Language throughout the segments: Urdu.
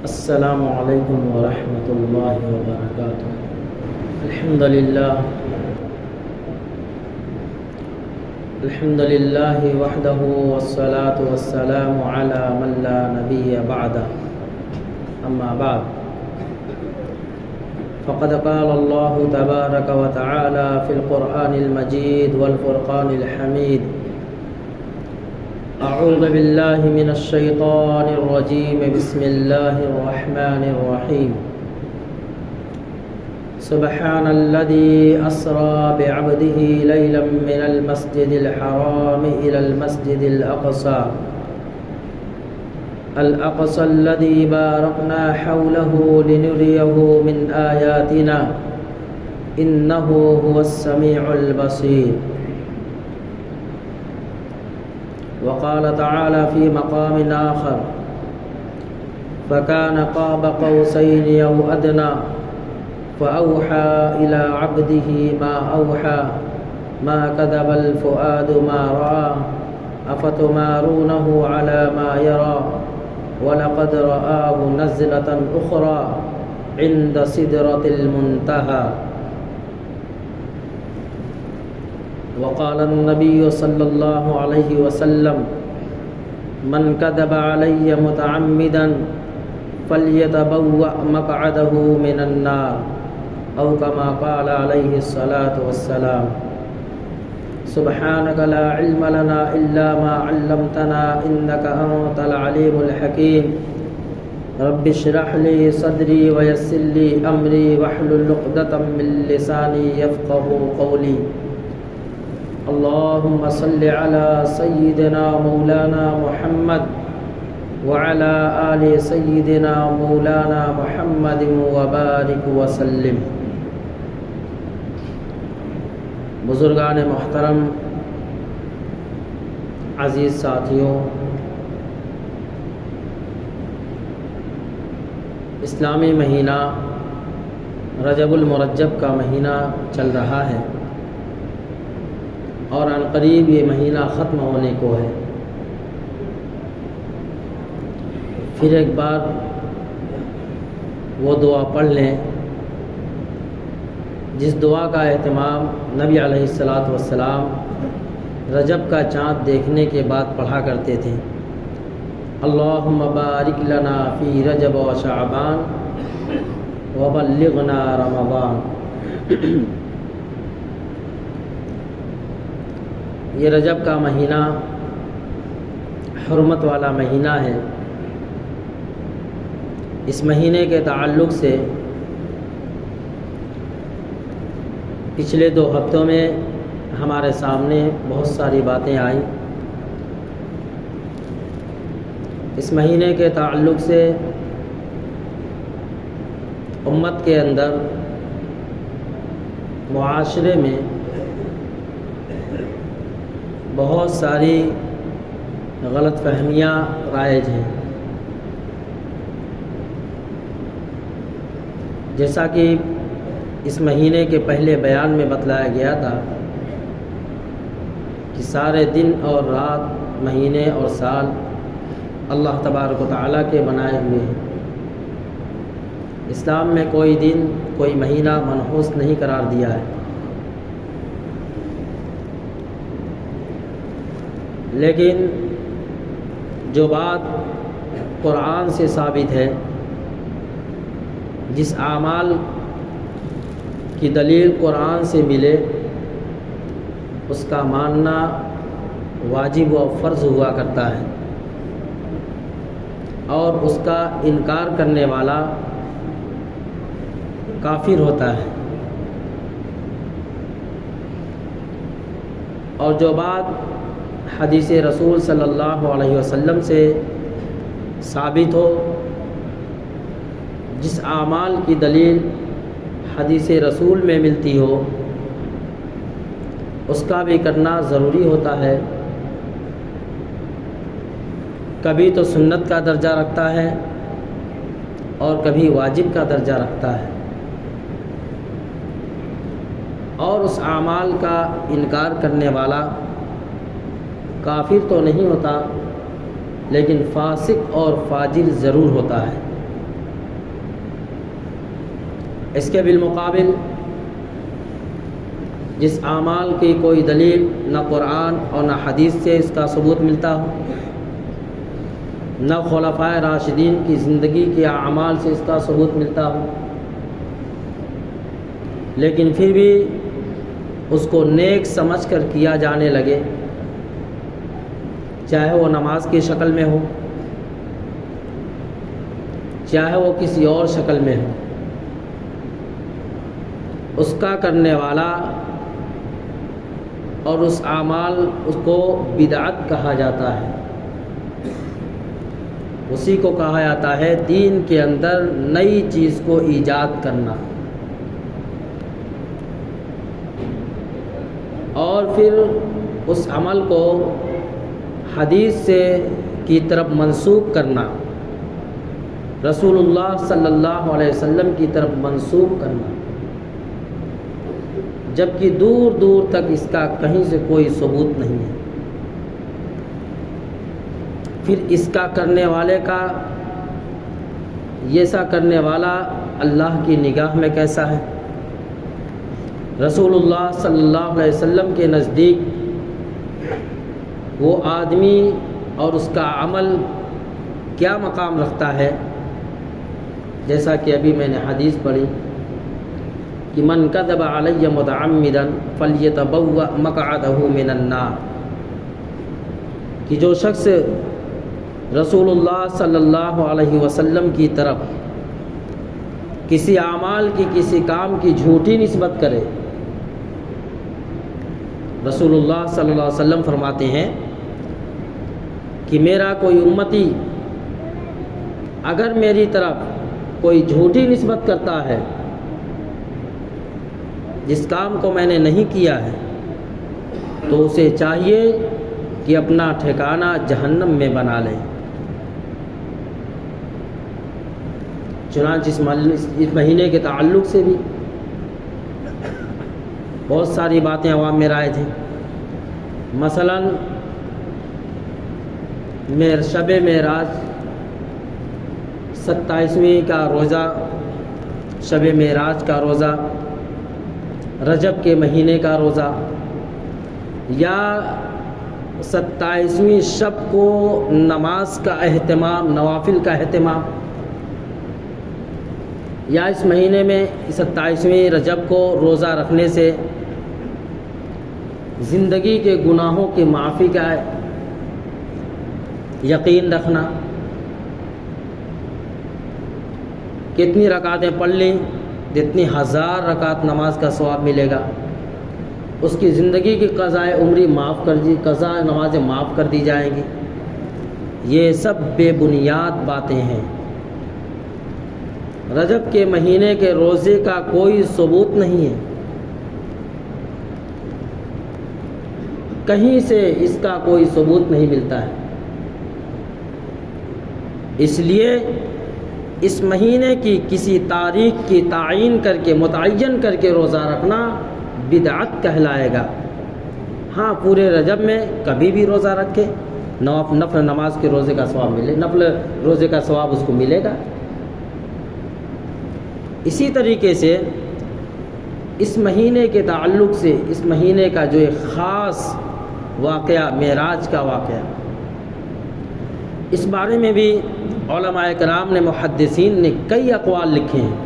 السلام علیکم ورحمۃ اللہ وبرکاتہ۔ الحمد للہ وحدہ والصلاة والسلام علی من لا نبی بعدہ، اما بعد فقد قال اللہ تبارک وتعالی فی القرآن المجید والفرقان الحمید۔ اعوذ باللہ من الشیطان الرجیم، بسم اللہ الرحمن الرحیم۔ سبحان الذي أسرى بعبده ليلا من المسجد الحرام إلى المسجد الأقصى الذي باركنا حوله لنريه من آياتنا إنه هو السميع البصير۔ وقال تعالى في مقام آخر: فكان قاب قوسين أو أدنى فأوحى إلى عبده ما أوحى ما كذب الفؤاد ما رأى أفتمارونه على ما يرى ولقد رآه نزلة أخرى عند سدرة المنتهى۔ وقال النبي صلى الله عليه وسلم: من كذب علي متعمدا فليتبوأ مقعده من النار، أو كما قال عليه الصلاة والسلام۔ سبحانك لا علم لنا إلا ما علمتنا إنك أنت العليم الحكيم۔ رب اشرح لي صدري ويسر لي أمري واحلل عقدة من لساني يفقهوا قولي۔ اللهم صل على سيدنا مولانا محمد وعلى آل سيدنا مولانا محمد وبارك وسلم۔ بزرگان محترم، عزیز ساتھیوں، اسلامی مہینہ رجب المرجب کا مہینہ چل رہا ہے اور عنقریب یہ مہینہ ختم ہونے کو ہے۔ پھر ایک بار وہ دعا پڑھ لیں جس دعا کا اہتمام نبی علیہ الصلاۃ والسلام رجب کا چاند دیکھنے کے بعد پڑھا کرتے تھے: اللہم بارک لنا فی رجب و شعبان وبلغنا رمضان۔ یہ رجب کا مہینہ حرمت والا مہینہ ہے۔ اس مہینے کے تعلق سے پچھلے 2 ہفتوں میں ہمارے سامنے بہت ساری باتیں آئیں۔ اس مہینے کے تعلق سے امت کے اندر، معاشرے میں بہت ساری غلط فہمیاں رائج ہیں۔ جیسا کہ اس مہینے کے پہلے بیان میں بتلایا گیا تھا کہ سارے دن اور رات، مہینے اور سال اللہ تبارک و تعالیٰ کے بنائے ہوئے ہیں۔ اسلام میں کوئی دن، کوئی مہینہ منحوس نہیں قرار دیا ہے۔ لیکن جو بات قرآن سے ثابت ہے، جس اعمال کی دلیل قرآن سے ملے، اس کا ماننا واجب و فرض ہوا کرتا ہے، اور اس کا انکار کرنے والا کافر ہوتا ہے۔ اور جو بات حدیث رسول صلی اللہ علیہ وسلم سے ثابت ہو، جس اعمال کی دلیل حدیث رسول میں ملتی ہو، اس کا بھی کرنا ضروری ہوتا ہے۔ کبھی تو سنت کا درجہ رکھتا ہے اور کبھی واجب کا درجہ رکھتا ہے، اور اس اعمال کا انکار کرنے والا کافر تو نہیں ہوتا، لیکن فاسق اور فاجر ضرور ہوتا ہے۔ اس کے بالمقابل جس اعمال کی کوئی دلیل نہ قرآن اور نہ حدیث سے اس کا ثبوت ملتا ہو، نہ خلفائے راشدین کی زندگی کے اعمال سے اس کا ثبوت ملتا ہو، لیکن پھر بھی اس کو نیک سمجھ کر کیا جانے لگے، چاہے وہ نماز کی شکل میں ہو، چاہے وہ کسی اور شکل میں ہو، اس کا کرنے والا اور اس اعمال اس کو بدعت کہا جاتا ہے۔ اسی کو کہا جاتا ہے دین کے اندر نئی چیز کو ایجاد کرنا، اور پھر اس عمل کو حدیث سے کی طرف منسوب کرنا، رسول اللہ صلی اللہ علیہ وسلم کی طرف منسوب کرنا، جبکہ دور دور تک اس کا کہیں سے کوئی ثبوت نہیں ہے۔ پھر اس کا کرنے والے کا، یہ سا کرنے والا اللہ کی نگاہ میں کیسا ہے؟ رسول اللہ صلی اللہ علیہ وسلم کے نزدیک وہ آدمی اور اس کا عمل کیا مقام رکھتا ہے؟ جیسا کہ ابھی میں نے حدیث پڑھی کہ من کذب علی متعمدا فلیتبوأ مقعدہ من النار، کہ جو شخص رسول اللہ صلی اللہ علیہ وسلم کی طرف کسی اعمال کی، کسی کام کی جھوٹی نسبت کرے، رسول اللہ صلی اللہ علیہ وسلم فرماتے ہیں کہ میرا کوئی امتی اگر میری طرف کوئی جھوٹی نسبت کرتا ہے جس کام کو میں نے نہیں کیا ہے، تو اسے چاہیے کہ اپنا ٹھکانہ جہنم میں بنا لے۔ چنانچہ اس مہینے کے تعلق سے بھی بہت ساری باتیں عوام میں رائج ہیں۔ مثلا شب معراج 27ویں کا روزہ، شب معراج کا روزہ، رجب کے مہینے کا روزہ، یا 27ویں شب کو نماز کا اہتمام، نوافل کا اہتمام، یا اس مہینے میں 27ویں رجب کو روزہ رکھنے سے زندگی کے گناہوں کی معافی کا یقین رکھنا، کتنی رکعتیں پڑھ لیں جتنی 1000 رکعت نماز کا ثواب ملے گا، اس کی زندگی کی قضاء عمری قضاء نمازیں معاف کر دی جائیں گی۔ یہ سب بے بنیاد باتیں ہیں۔ رجب کے مہینے کے روزے کا کوئی ثبوت نہیں ہے، کہیں سے اس کا کوئی ثبوت نہیں ملتا ہے۔ اس لیے اس مہینے کی کسی تاریخ کی تعین کر کے، متعین کر کے روزہ رکھنا بدعت کہلائے گا۔ ہاں، پورے رجب میں کبھی بھی روزہ رکھے، نفل نماز کے روزے کا ثواب ملے، نفل روزے کا ثواب اس کو ملے گا۔ اسی طریقے سے اس مہینے کے تعلق سے، اس مہینے کا جو ایک خاص واقعہ، معراج کا واقعہ، اس بارے میں بھی علماء کرام نے، محدثین نے کئی اقوال لکھے ہیں۔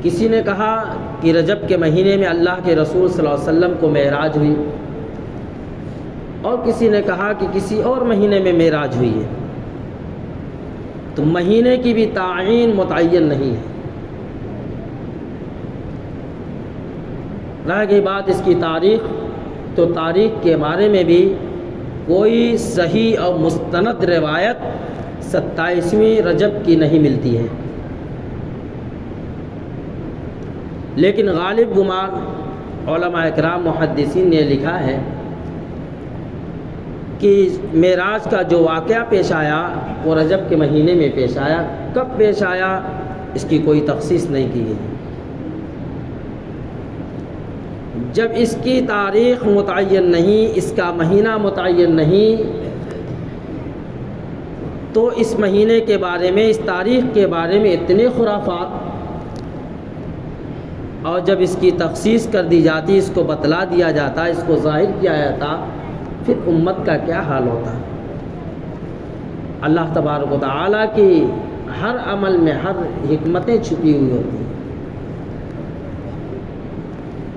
کسی نے کہا کہ رجب کے مہینے میں اللہ کے رسول صلی اللہ علیہ وسلم کو معراج ہوئی، اور کسی نے کہا کہ کسی اور مہینے میں معراج ہوئی ہے۔ تو مہینے کی بھی تعین متعین نہیں ہے۔ رہ گئی بات اس کی تاریخ، تو تاریخ کے بارے میں بھی کوئی صحیح اور مستند روایت 27ویں رجب کی نہیں ملتی ہے، لیکن غالب گمان علماء اکرام محدثین نے لکھا ہے کہ معراج کا جو واقعہ پیش آیا وہ رجب کے مہینے میں پیش آیا۔ کب پیش آیا اس کی کوئی تخصیص نہیں کی گئی۔ جب اس کی تاریخ متعین نہیں، اس کا مہینہ متعین نہیں، تو اس مہینے کے بارے میں، اس تاریخ کے بارے میں اتنے خرافات، اور جب اس کی تخصیص کر دی جاتی، اس کو بتلا دیا جاتا، اس کو ظاہر کیا جاتا، پھر امت کا کیا حال ہوتا۔ اللہ تبارک و تعالیٰ کی ہر عمل میں ہر حکمتیں چھپی ہوئی ہوتی ہیں۔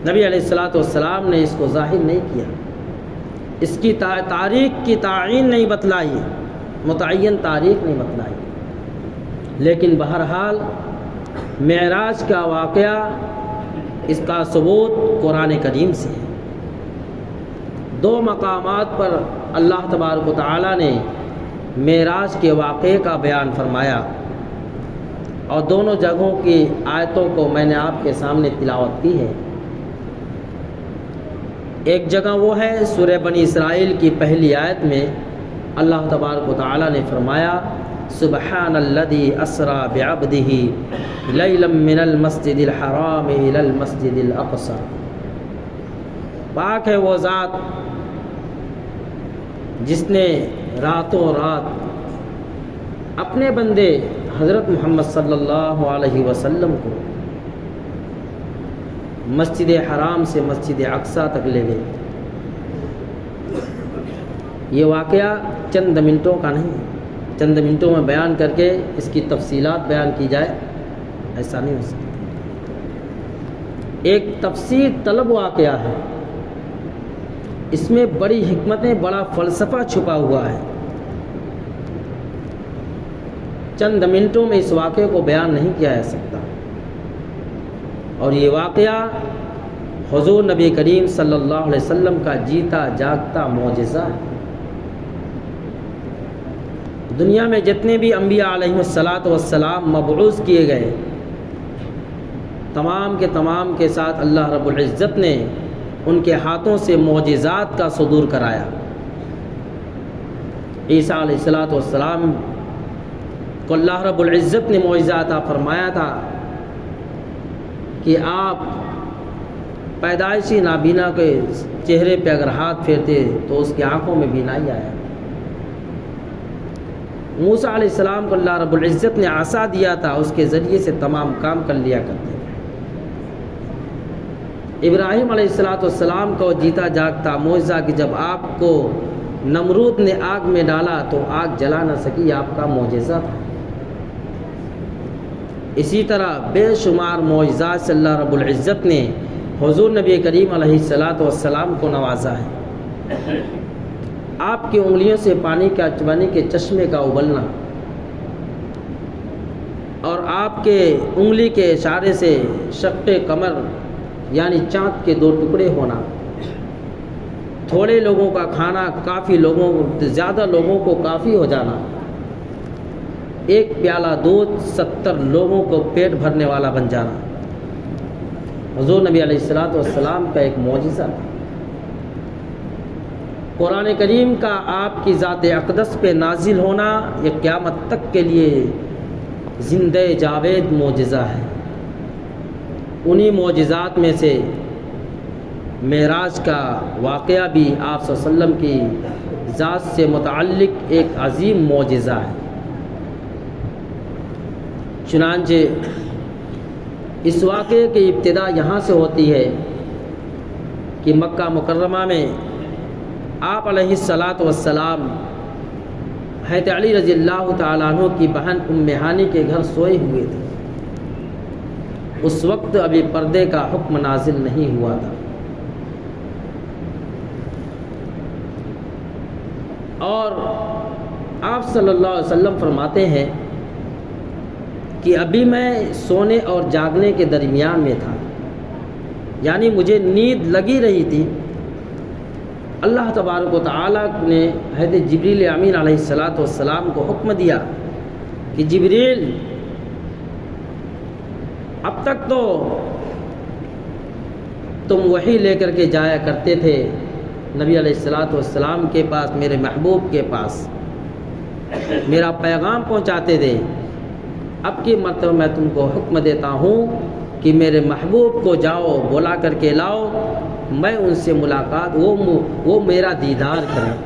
نبی علیہ السلام نے اس کو ظاہر نہیں کیا، اس کی تاریخ کی تعین نہیں بتلائی، متعین تاریخ نہیں بتلائی، لیکن بہرحال معراج کا واقعہ، اس کا ثبوت قرآن کریم سے ہے۔ 2 مقامات پر اللہ تبارک و تعالیٰ نے معراج کے واقعے کا بیان فرمایا، اور دونوں جگہوں کی آیتوں کو میں نے آپ کے سامنے تلاوت کی ہے۔ ایک جگہ وہ ہے سورہ بنی اسرائیل کی پہلی آیت میں اللہ تبارک و تعالیٰ نے فرمایا سبحان الذی اسری بعبدہ لیلا من المسجد الحرام الی المسجد الاقصی، پاک ہے وہ ذات جس نے راتوں رات اپنے بندے حضرت محمد صلی اللہ علیہ وسلم کو مسجد حرام سے مسجد اقصی تک لے گئے۔ یہ واقعہ چند منٹوں کا نہیں، چند منٹوں میں بیان کر کے اس کی تفصیلات بیان کی جائے ایسا نہیں ہو سکتا۔ ایک تفسیر طلب واقعہ ہے، اس میں بڑی حکمتیں، بڑا فلسفہ چھپا ہوا ہے۔ چند منٹوں میں اس واقعے کو بیان نہیں کیا جا سکتا، اور یہ واقعہ حضور نبی کریم صلی اللہ علیہ وسلم کا جیتا جاگتا معجزہ ہے۔ دنیا میں جتنے بھی انبیاء علیہ السلام مبعوث کیے گئے، تمام کے ساتھ اللہ رب العزت نے ان کے ہاتھوں سے معجزات کا صدور کرایا۔ عیسیٰ علیہ السلام کو اللہ رب العزت نے معجزہ عطا فرمایا تھا کہ آپ پیدائشی نابینا کے چہرے پہ اگر ہاتھ پھیرتے تو اس کی آنکھوں میں بینائی آیا۔ موسیٰ علیہ السلام کو اللہ رب العزت نے عصا دیا تھا، اس کے ذریعے سے تمام کام کر لیا کرتے۔ ابراہیم علیہ السلام کو جیتا جاگتا معجزہ کہ جب آپ کو نمرود نے آگ میں ڈالا تو آگ جلا نہ سکی، آپ کا معجزہ تھا۔ اسی طرح بے شمار معجزات سے اللہ رب العزت نے حضور نبی کریم علیہ السلام کو نوازا ہے۔ آپ کی انگلیوں سے پانی کے چشمے کا ابلنا، اور آپ کے انگلی کے اشارے سے شق قمر یعنی چاند کے 2 ٹکڑے ہونا، تھوڑے لوگوں کا کھانا کافی لوگوں، زیادہ لوگوں کو کافی ہو جانا، 1 پیالہ دودھ 70 لوگوں کو پیٹ بھرنے والا بن جانا، حضور نبی علیہ السلام کا ایک معجزہ تھا۔ قرآن کریم کا آپ کی ذات اقدس پہ نازل ہونا یہ قیامت تک کے لیے زندہ جاوید معجزہ ہے۔ انہی معجزات میں سے معراج کا واقعہ بھی آپ صلی اللہ علیہ وسلم کی ذات سے متعلق ایک عظیم معجزہ ہے۔ چنانچہ اس واقعے کی ابتدا یہاں سے ہوتی ہے کہ مکہ مکرمہ میں آپ علیہ السلام حضرت علی رضی اللہ تعالیٰ عنہ کی بہن ام ہانی کے گھر سوئے ہوئے تھے۔ اس وقت ابھی پردے کا حکم نازل نہیں ہوا تھا، اور آپ صلی اللہ علیہ وسلم فرماتے ہیں کہ ابھی میں سونے اور جاگنے کے درمیان میں تھا، یعنی مجھے نیند لگی رہی تھی۔ اللہ تبارک و تعالیٰ نے حضرت جبریل امین علیہ السلام کو حکم دیا کہ جبریل اب تک تو تم وحی لے کر کے جایا کرتے تھے نبی علیہ السلام کے پاس، میرے محبوب کے پاس میرا پیغام پہنچاتے تھے، اب کی مرتبہ میں تم کو حکم دیتا ہوں کہ میرے محبوب کو جاؤ بلا کر کے لاؤ، میں ان سے ملاقات، وہ میرا دیدار کریں۔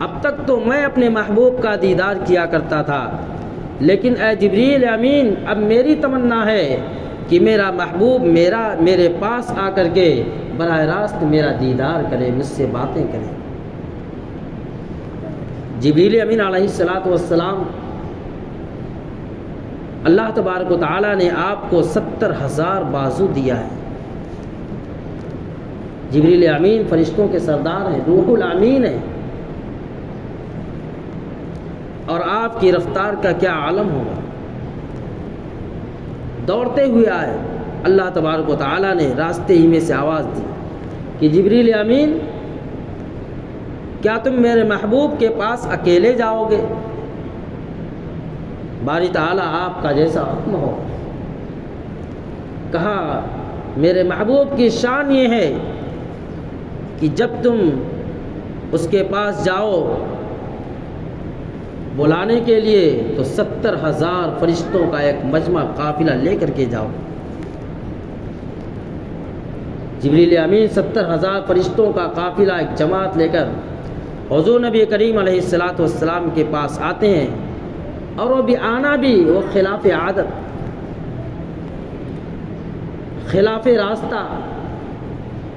اب تک تو میں اپنے محبوب کا دیدار کیا کرتا تھا، لیکن اے جبریل امین اب میری تمنا ہے کہ میرا محبوب میرے پاس آ کر کے براہ راست میرا دیدار کرے، مجھ سے باتیں کرے۔ جبریل امین علیہ السلام اللہ تبارک و تعالیٰ نے آپ کو 70,000 بازو دیا ہے۔ جبریل امین فرشتوں کے سردار ہیں، روح الامین ہیں، اور آپ کی رفتار کا کیا عالم ہوگا۔ دوڑتے ہوئے آئے، اللہ تبارک و تعالیٰ نے راستے ہی میں سے آواز دی کہ جبریل امین کیا تم میرے محبوب کے پاس اکیلے جاؤ گے؟ باری تعالیٰ آپ کا جیسا حکم ہو۔ کہا میرے محبوب کی شان یہ ہے کہ جب تم اس کے پاس جاؤ بلانے کے لیے تو 70,000 فرشتوں کا ایک مجمع قافلہ لے کر کے جاؤ۔ جبریل امین 70,000 فرشتوں کا قافلہ ایک جماعت لے کر حضور نبی کریم علیہ السلام کے پاس آتے ہیں، اور وہ بھی آنا بھی وہ خلاف عادت، خلاف راستہ،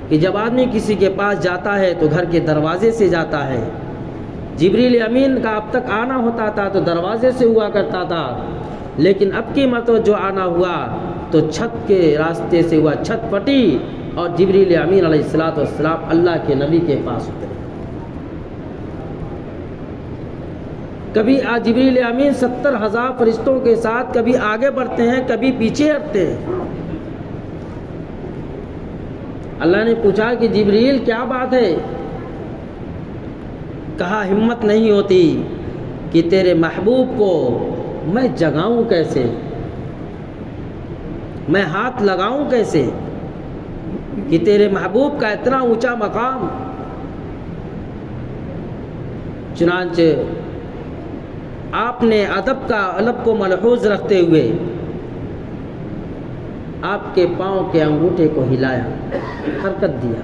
کہ جب آدمی کسی کے پاس جاتا ہے تو گھر کے دروازے سے جاتا ہے۔ جبریل امین کا اب تک آنا ہوتا تھا تو دروازے سے ہوا کرتا تھا، لیکن اب کی مرتبہ جو آنا ہوا تو چھت کے راستے سے ہوا، چھت پٹی اور جبریل امین علیہ السلام اللہ کے نبی کے پاس اترے۔ کبھی جبریل امین 70,000 فرشتوں کے ساتھ کبھی آگے بڑھتے ہیں، کبھی پیچھے ہٹتے ہیں۔ اللہ نے پوچھا کہ جبریل کیا بات ہے؟ کہا ہمت نہیں ہوتی کہ تیرے محبوب کو میں جگاؤں کیسے، میں ہاتھ لگاؤں کیسے کہ تیرے محبوب کا اتنا اونچا مقام۔ چنانچہ آپ نے ادب کو ملحوظ رکھتے ہوئے آپ کے پاؤں کے انگوٹھے کو ہلایا، حرکت دیا۔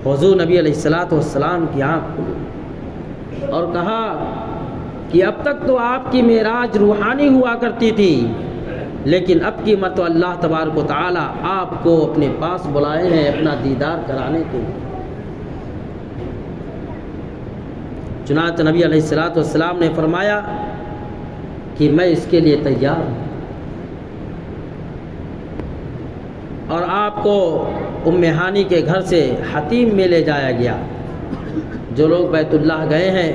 حضور نبی علیہ السلام کی آنکھ کھلی اور کہا کہ اب تک تو آپ کی معراج روحانی ہوا کرتی تھی، لیکن اب کی مرتبہ اللہ تبارک و تعالیٰ آپ کو اپنے پاس بلائے ہیں اپنا دیدار کرانے کے لیے۔ چنانچہ نبی علیہ السلام نے فرمایا کہ میں اس کے لیے تیار ہوں، اور آپ کو ام ہانی کے گھر سے حتیم میں لے جایا گیا۔ جو لوگ بیت اللہ گئے ہیں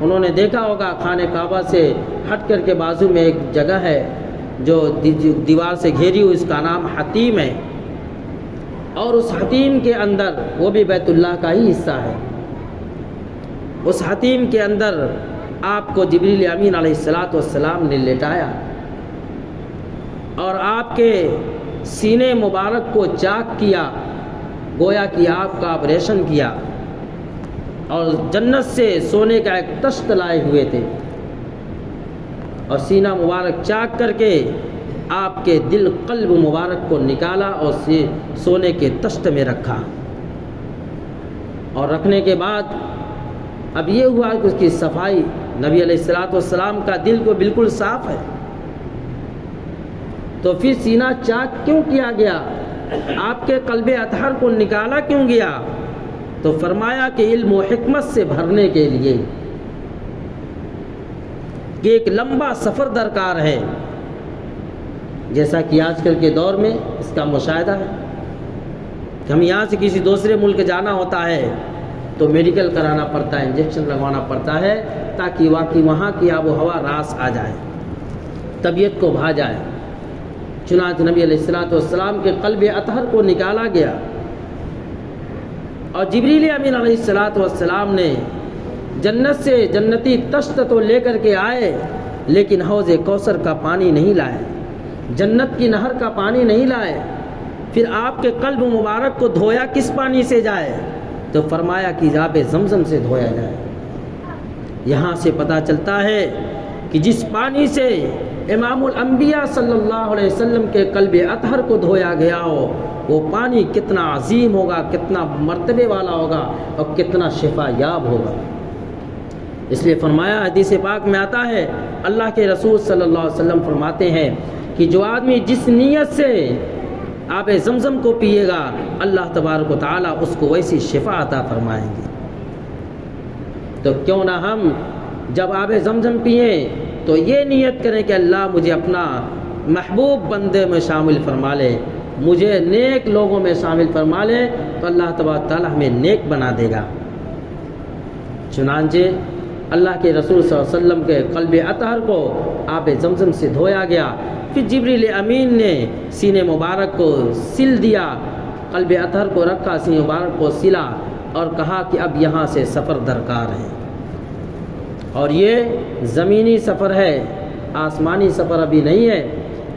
انہوں نے دیکھا ہوگا خانہ کعبہ سے ہٹ کر کے بازو میں ایک جگہ ہے جو دیوار سے گھیری ہوئی، اس کا نام حتیم ہے، اور اس حتیم کے اندر وہ بھی بیت اللہ کا ہی حصہ ہے۔ اس حتیم کے اندر آپ کو جبریل امین علیہ السلام نے لٹایا اور آپ کے سینے مبارک کو چاک کیا، گویا کہ آپ کا آپریشن کیا، اور جنت سے سونے کا ایک تشت لائے ہوئے تھے، اور سینہ مبارک چاک کر کے آپ کے دل قلب مبارک کو نکالا اور سونے کے تشت میں رکھا، اور رکھنے کے بعد اب یہ ہوا کہ اس کی صفائی، نبی علیہ السلام کا دل کو بالکل صاف ہے، تو پھر سینہ چاک کیوں کیا گیا، آپ کے قلب اطہر کو نکالا کیوں گیا؟ تو فرمایا کہ علم و حکمت سے بھرنے کے لیے، کہ ایک لمبا سفر درکار ہے، جیسا کہ آج کل کے دور میں اس کا مشاہدہ ہے کہ ہم یہاں سے کسی دوسرے ملک جانا ہوتا ہے تو میڈیکل کرانا پڑتا ہے، انجیکشن لگوانا پڑتا ہے، تاکہ واقعی وہاں کی آب و ہوا راس آ جائے، طبیعت کو بھا جائے۔ چنانچہ نبی علیہ السلام کے قلب اطہر کو نکالا گیا، اور جبریل امین علیہ السلام نے جنت سے جنتی تشت تو لے کر کے آئے، لیکن حوض کوثر کا پانی نہیں لائے، جنت کی نہر کا پانی نہیں لائے۔ پھر آپ کے قلب مبارک کو دھویا کس پانی سے جائے؟ تو فرمایا کہ آب زمزم سے دھویا جائے۔ یہاں سے پتہ چلتا ہے کہ جس پانی سے امام الانبیاء صلی اللہ علیہ وسلم کے قلب اطہر کو دھویا گیا ہو، وہ پانی کتنا عظیم ہوگا، کتنا مرتبے والا ہوگا اور کتنا شفا یاب ہوگا۔ اس لیے فرمایا، حدیث پاک میں آتا ہے، اللہ کے رسول صلی اللہ علیہ وسلم فرماتے ہیں کہ جو آدمی جس نیت سے آب زمزم کو پیے گا، اللہ تبارک و تعالیٰ اس کو ویسی شفا عطا فرمائیں گے۔ تو کیوں نہ ہم جب آب زمزم پئیں تو یہ نیت کریں کہ اللہ مجھے اپنا محبوب بندے میں شامل فرما لے، مجھے نیک لوگوں میں شامل فرما لے، تو اللہ تبارک تعالیٰ ہمیں نیک بنا دے گا۔ چنانچہ اللہ کے رسول صلی اللہ علیہ وسلم کے قلب اطہر کو آب زمزم سے دھویا گیا، پھر جبریل امین نے سینے مبارک کو سل دیا، قلب اطہر کو رکھا، سینے مبارک کو سلا اور کہا کہ اب یہاں سے سفر درکار ہے، اور یہ زمینی سفر ہے، آسمانی سفر ابھی نہیں ہے،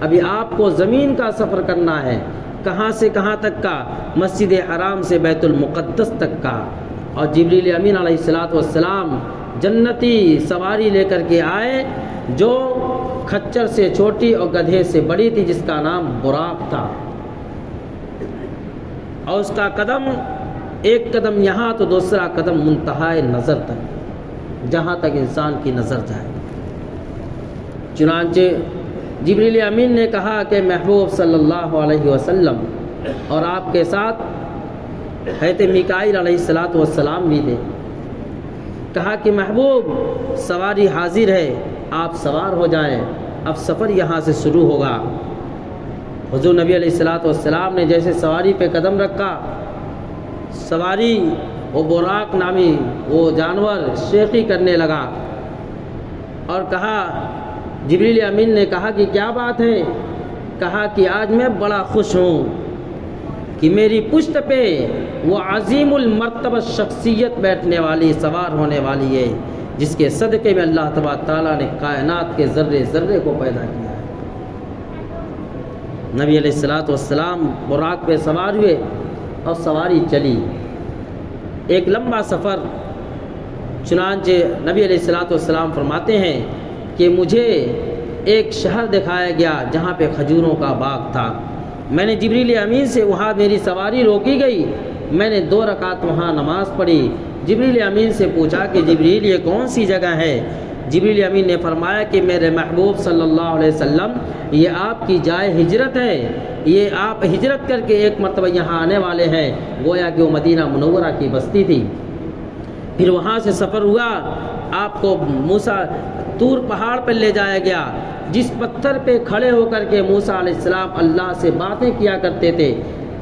ابھی آپ کو زمین کا سفر کرنا ہے۔ کہاں سے کہاں تک کا؟ مسجد حرام سے بیت المقدس تک کا۔ اور جبریل امین علیہ السلام جنتی سواری لے کر کے آئے جو کھچر سے چھوٹی اور گدھے سے بڑی تھی، جس کا نام براق تھا، اور اس کا قدم ایک قدم یہاں تو دوسرا قدم منتہائے نظر تک، جہاں تک انسان کی نظر جائے۔ چنانچہ جبریل امین نے کہا کہ محبوب صلی اللہ علیہ وسلم اور آپ کے ساتھ حضرت میکائیل علیہ السلام بھی تھے۔ کہا کہ محبوب سواری حاضر ہے، آپ سوار ہو جائیں، اب سفر یہاں سے شروع ہوگا۔ حضور نبی علیہ السلام نے جیسے سواری پہ قدم رکھا، سواری وہ براق نامی وہ جانور شیخی کرنے لگا، اور کہا، جبریل امین نے کہا کہ کیا بات ہے؟ کہا کہ آج میں بڑا خوش ہوں کہ میری پشت پہ وہ عظیم المرتبہ شخصیت بیٹھنے والی، سوار ہونے والی ہے، جس کے صدقے میں اللہ تبارک تعالیٰ نے کائنات کے ذرے ذرے کو پیدا کیا ہے۔ نبی علیہ السلام براق پہ سوار ہوئے اور سواری چلی، ایک لمبا سفر۔ چنانچہ نبی علیہ السلام فرماتے ہیں کہ مجھے ایک شہر دکھایا گیا جہاں پہ کھجوروں کا باغ تھا، میں نے جبریل امین سے وہاں میری سواری روکی گئی، میں نے 2 رکعت وہاں نماز پڑھی۔ جبریل امین سے پوچھا کہ جبریل یہ کون سی جگہ ہے؟ جبریل امین نے فرمایا کہ میرے محبوب صلی اللہ علیہ وسلم یہ آپ کی جائے ہجرت ہے، یہ آپ ہجرت کر کے ایک مرتبہ یہاں آنے والے ہیں، گویا کہ وہ مدینہ منورہ کی بستی تھی۔ پھر وہاں سے سفر ہوا، آپ کو موسیٰ طور پہاڑ پر لے جایا گیا، جس پتھر پہ کھڑے ہو کر کے موسیٰ علیہ السلام اللہ سے باتیں کیا کرتے تھے،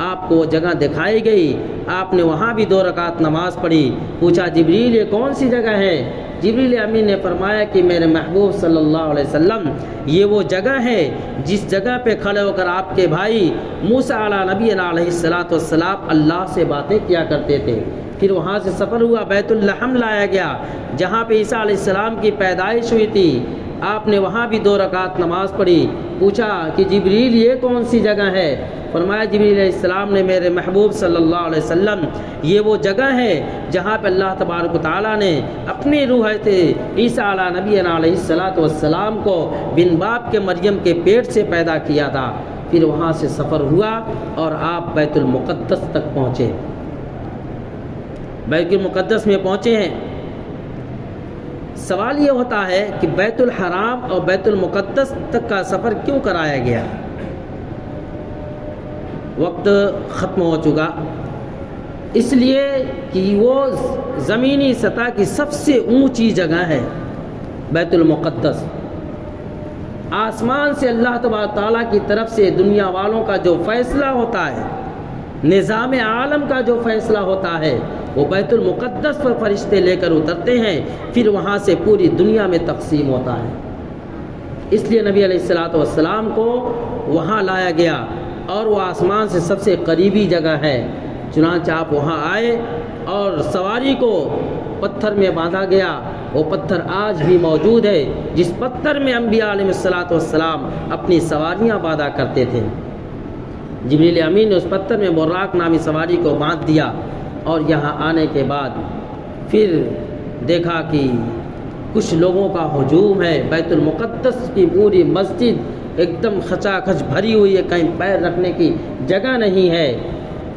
آپ کو وہ جگہ دکھائی گئی، آپ نے وہاں بھی 2 رکعت نماز پڑھی۔ پوچھا جبریل یہ کون سی جگہ ہے؟ جبریل امین نے فرمایا کہ میرے محبوب صلی اللہ علیہ وسلم یہ وہ جگہ ہے جس جگہ پہ کھڑے ہو کر آپ کے بھائی موسیٰ علیہ نبینا علیہ السلام اللہ سے باتیں کیا کرتے تھے۔ پھر وہاں سے سفر ہوا، بیت اللحم لایا گیا جہاں پہ عیسیٰ علیہ السلام کی پیدائش ہوئی تھی، آپ نے وہاں بھی 2 رکعت نماز پڑھی۔ پوچھا کہ جبریل یہ کون سی جگہ ہے؟ فرمایا جبریل علیہ السلام نے میرے محبوب صلی اللہ علیہ وسلم یہ وہ جگہ ہے جہاں پہ اللہ تبارک و تعالیٰ نے اپنی روح عیسیٰ علیہ نبینا علیہ السلام کو بن باپ کے مریم کے پیٹ سے پیدا کیا تھا۔ پھر وہاں سے سفر ہوا اور آپ بیت المقدس تک پہنچے۔ بیت المقدس میں پہنچے ہیں، سوال یہ ہوتا ہے کہ بیت الحرام اور بیت المقدس تک کا سفر کیوں کرایا گیا؟ وقت ختم ہو چکا، اس لیے کہ وہ زمینی سطح کی سب سے اونچی جگہ ہے بیت المقدس۔ آسمان سے اللہ تبارک تعالیٰ کی طرف سے دنیا والوں کا جو فیصلہ ہوتا ہے، نظام عالم کا جو فیصلہ ہوتا ہے، وہ بیت المقدس پر فرشتے لے کر اترتے ہیں، پھر وہاں سے پوری دنیا میں تقسیم ہوتا ہے۔ اس لیے نبی علیہ السلام کو وہاں لایا گیا، اور وہ آسمان سے سب سے قریبی جگہ ہے۔ چنانچہ آپ وہاں آئے اور سواری کو پتھر میں باندھا گیا، وہ پتھر آج بھی موجود ہے جس پتھر میں انبیاء علیہ السلام اپنی سواریاں باندھا کرتے تھے۔ جبریل امین نے اس پتھر میں براق نامی سواری کو باندھ دیا، اور یہاں آنے کے بعد پھر دیکھا کہ کچھ لوگوں کا ہجوم ہے، بیت المقدس کی پوری مسجد ایک دم کھچا کھچ بھری ہوئی ہے، کہیں پیر رکھنے کی جگہ نہیں ہے،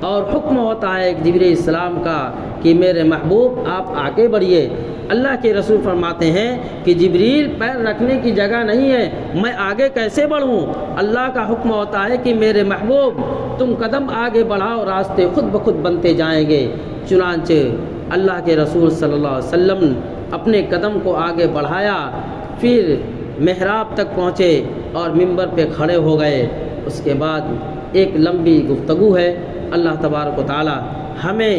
اور حکم ہوتا ہے جبریل السلام کا کہ میرے محبوب آپ آگے بڑھیے۔ اللہ کے رسول فرماتے ہیں کہ جبریل پیر رکھنے کی جگہ نہیں ہے، میں آگے کیسے بڑھوں؟ اللہ کا حکم ہوتا ہے کہ میرے محبوب تم قدم آگے بڑھاؤ، راستے خود بخود بنتے جائیں گے۔ چنانچہ اللہ کے رسول صلی اللہ علیہ وسلم اپنے قدم کو آگے بڑھایا، پھر محراب تک پہنچے اور ممبر پہ کھڑے ہو گئے۔ اس کے بعد ایک لمبی گفتگو ہے۔ اللہ تبارک و تعالی ہمیں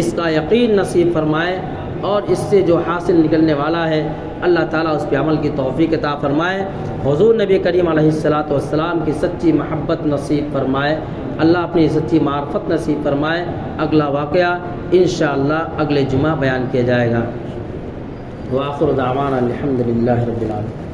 اس کا یقین نصیب فرمائے، اور اس سے جو حاصل نکلنے والا ہے اللہ تعالیٰ اس پہ عمل کی توفیق عطا فرمائے۔ حضور نبی کریم علیہ السلام کی سچی محبت نصیب فرمائے، اللہ اپنی سچی معرفت نصیب فرمائے۔ اگلا واقعہ انشاءاللہ اگلے جمعہ بیان کیا جائے گا۔ وآخر دعوانا الحمدللہ رب العالمین۔